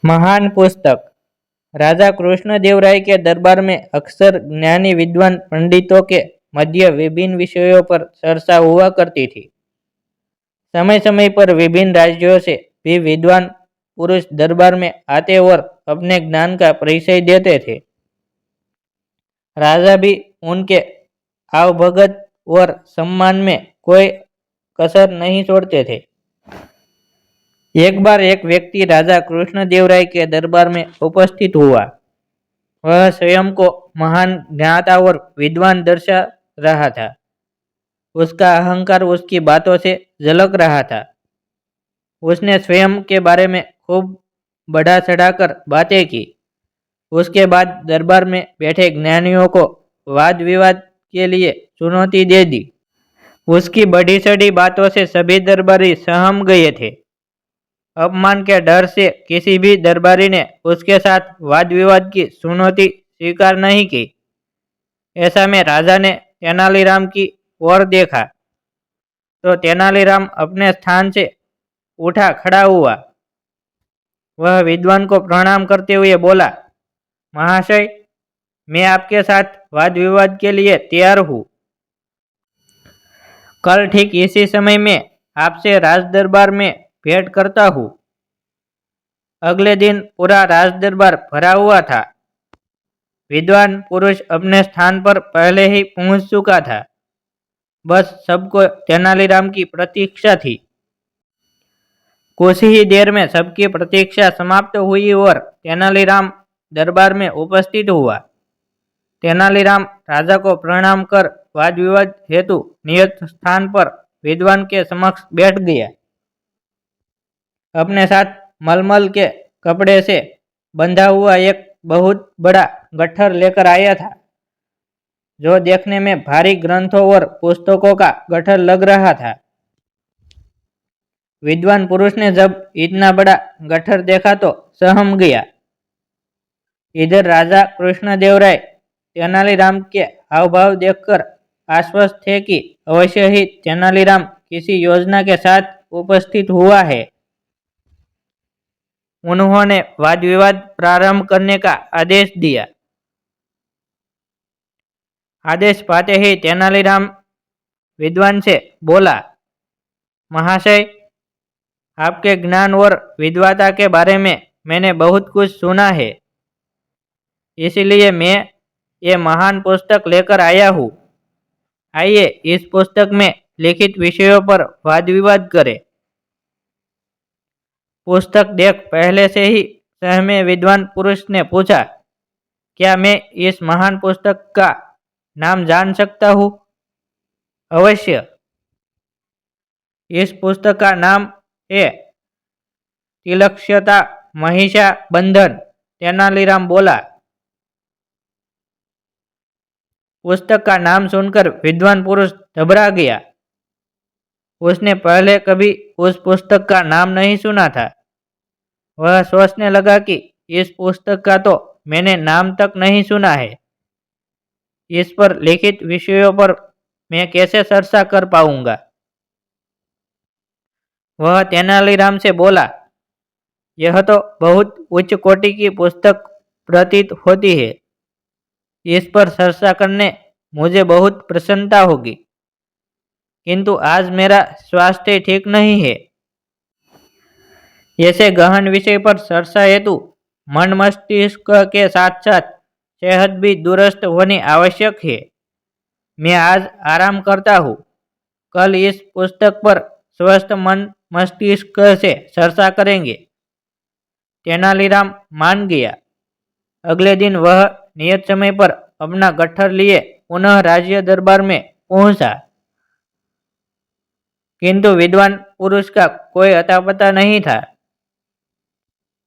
महान पुस्तक। राजा कृष्णदेव राय के दरबार में अक्सर ज्ञानी विद्वान पंडितों के मध्य विभिन्न विषयों पर चर्चा हुआ करती थी। समय समय पर विभिन्न राज्यों से भी विद्वान पुरुष दरबार में आते और अपने ज्ञान का परिचय देते थे। राजा भी उनके आवभगत और सम्मान में कोई कसर नहीं छोड़ते थे। एक बार एक व्यक्ति राजा कृष्णदेव राय के दरबार में उपस्थित हुआ। वह स्वयं को महान ज्ञाता और विद्वान दर्शा रहा था। उसका अहंकार उसकी बातों से झलक रहा था। उसने स्वयं के बारे में खूब बढ़ा चढ़ाकर बातें की। उसके बाद दरबार में बैठे ज्ञानियों को वाद विवाद के लिए चुनौती दे दी। उसकी बढ़ी चढ़ी बातों से सभी दरबारी सहम गए थे। अपमान के डर से किसी भी दरबारी ने उसके साथ वाद विवाद की चुनौती स्वीकार नहीं की। ऐसा में राजा ने तेनालीराम की ओर देखा तो तेनालीराम अपने स्थान से उठा खड़ा हुआ। वह विद्वान को प्रणाम करते हुए बोला, महाशय, मैं आपके साथ वाद विवाद के लिए तैयार हूँ। कल ठीक इसी समय में आपसे राज दरबार में भेंट करता हूँ। अगले दिन पूरा राज दरबार भरा हुआ था। विद्वान पुरुष अपने स्थान पर पहले ही पहुंच चुका था। बस सबको तेनालीराम की प्रतीक्षा थी। कुछ ही देर में सबकी प्रतीक्षा समाप्त हुई और तेनालीराम दरबार में उपस्थित हुआ। तेनालीराम राजा को प्रणाम कर वाद विवाद हेतु नियत स्थान पर विद्वान के समक्ष बैठ गया। अपने साथ मलमल के कपड़े से बंधा हुआ एक बहुत बड़ा गट्ठर लेकर आया था, जो देखने में भारी ग्रंथों और पुस्तकों का गट्ठर लग रहा था। विद्वान पुरुष ने जब इतना बड़ा गट्ठर देखा तो सहम गया। इधर राजा कृष्णदेव राय तेनालीराम के हावभाव देखकर आश्वस्त थे कि अवश्य ही तेनालीराम किसी योजना के साथ उपस्थित हुआ है। उन्होंने वाद विवाद प्रारंभ करने का आदेश दिया। आदेश पाते ही तेनालीराम विद्वान से बोला, महाशय, आपके ज्ञान और विद्वता के बारे में मैंने बहुत कुछ सुना है। इसलिए मैं ये महान पुस्तक लेकर आया हूँ। आइए इस पुस्तक में लिखित विषयों पर वाद विवाद करें। पुस्तक देख पहले से ही सहमे विद्वान पुरुष ने पूछा, क्या मैं इस महान पुस्तक का नाम जान सकता हूँ? अवश्य। इस पुस्तक का नाम है तिलक्ष्यता महिषा बंधन। तेनालीराम बोला। पुस्तक का नाम सुनकर विद्वान पुरुष घबरा गया। उसने पहले कभी उस पुस्तक का नाम नहीं सुना था। वह सोचने लगा कि इस पुस्तक का तो मैंने नाम तक नहीं सुना है। इस पर लिखित विषयों पर मैं कैसे चर्चा कर पाऊंगा? वह तेनालीराम से बोला, यह तो बहुत उच्च कोटि की पुस्तक प्रतीत होती है। इस पर चर्चा करने मुझे बहुत प्रसन्नता होगी, किंतु आज मेरा स्वास्थ्य ठीक नहीं है। ऐसे गहन विषय पर चर्चा हेतु मन मस्तिष्क के साथ साथ सेहत भी दुरुस्त होनी आवश्यक है। मैं आज आराम करता हूँ। कल इस पुस्तक पर स्वस्थ मन मस्तिष्क से चर्चा करेंगे। तेनालीराम मान गया। अगले दिन वह नियत समय पर अपना गट्ठर लिए पुनः राज्य दरबार में पहुंचा, किंतु विद्वान पुरुष का कोई अता पता नहीं था।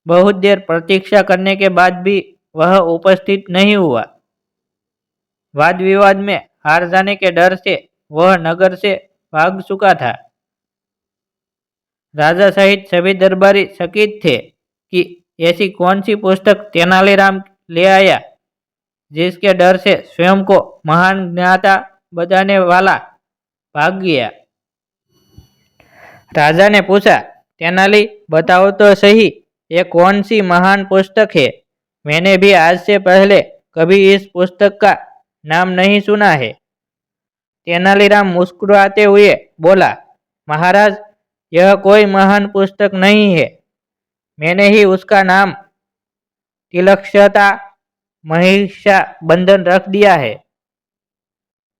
बहुत देर प्रतीक्षा करने के बाद भी वह उपस्थित नहीं हुआ। वाद विवाद में हार जाने के डर से वह नगर से भाग चुका था। राजा सहित सभी दरबारी चकित थे कि ऐसी कौन सी पुस्तक तेनालीराम ले आया, जिसके डर से स्वयं को महान ज्ञाता बताने वाला भाग गया। राजा ने पूछा, तेनाली, बताओ तो सही, ये कौन सी महान पुस्तक है? मैंने भी आज से पहले कभी इस पुस्तक का नाम नहीं सुना है। तेनालीराम मुस्कुराते हुए बोला, महाराज, यह कोई महान पुस्तक नहीं है। मैंने ही उसका नाम तिलक्षता महिषा बंधन रख दिया है।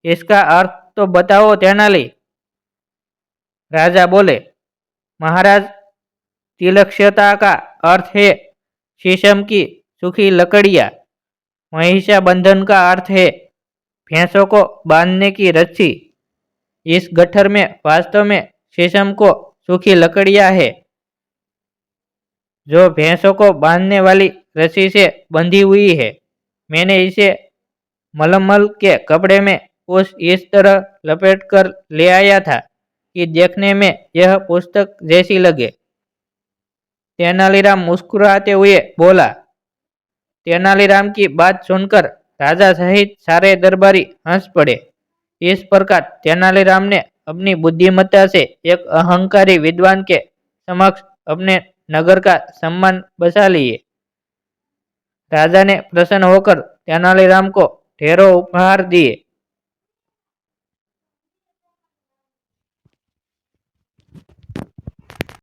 इसका अर्थ तो बताओ तेनाली। राजा बोले, महाराज, तिलक्षता का अर्थ है शीशम की सूखी लकड़ियां। महिषा बंधन का अर्थ है भैंसों को बांधने की रस्सी। इस गट्ठर में वास्तव में शीशम को सूखी लकड़ियां है जो भैंसों को बांधने वाली रस्सी से बंधी हुई है। मैंने इसे मलमल के कपड़े में कुछ इस तरह लपेट कर ले आया था कि देखने में यह पुस्तक जैसी लगे। तेनालीराम मुस्कुराते हुए बोला। तेनालीराम की बात सुनकर राजा सहित सारे दरबारी हंस पड़े। इस प्रकार तेनालीराम ने अपनी बुद्धिमत्ता से एक अहंकारी विद्वान के समक्ष अपने नगर का सम्मान बचा लिए। राजा ने प्रसन्न होकर तेनालीराम को ढेरों उपहार दिए।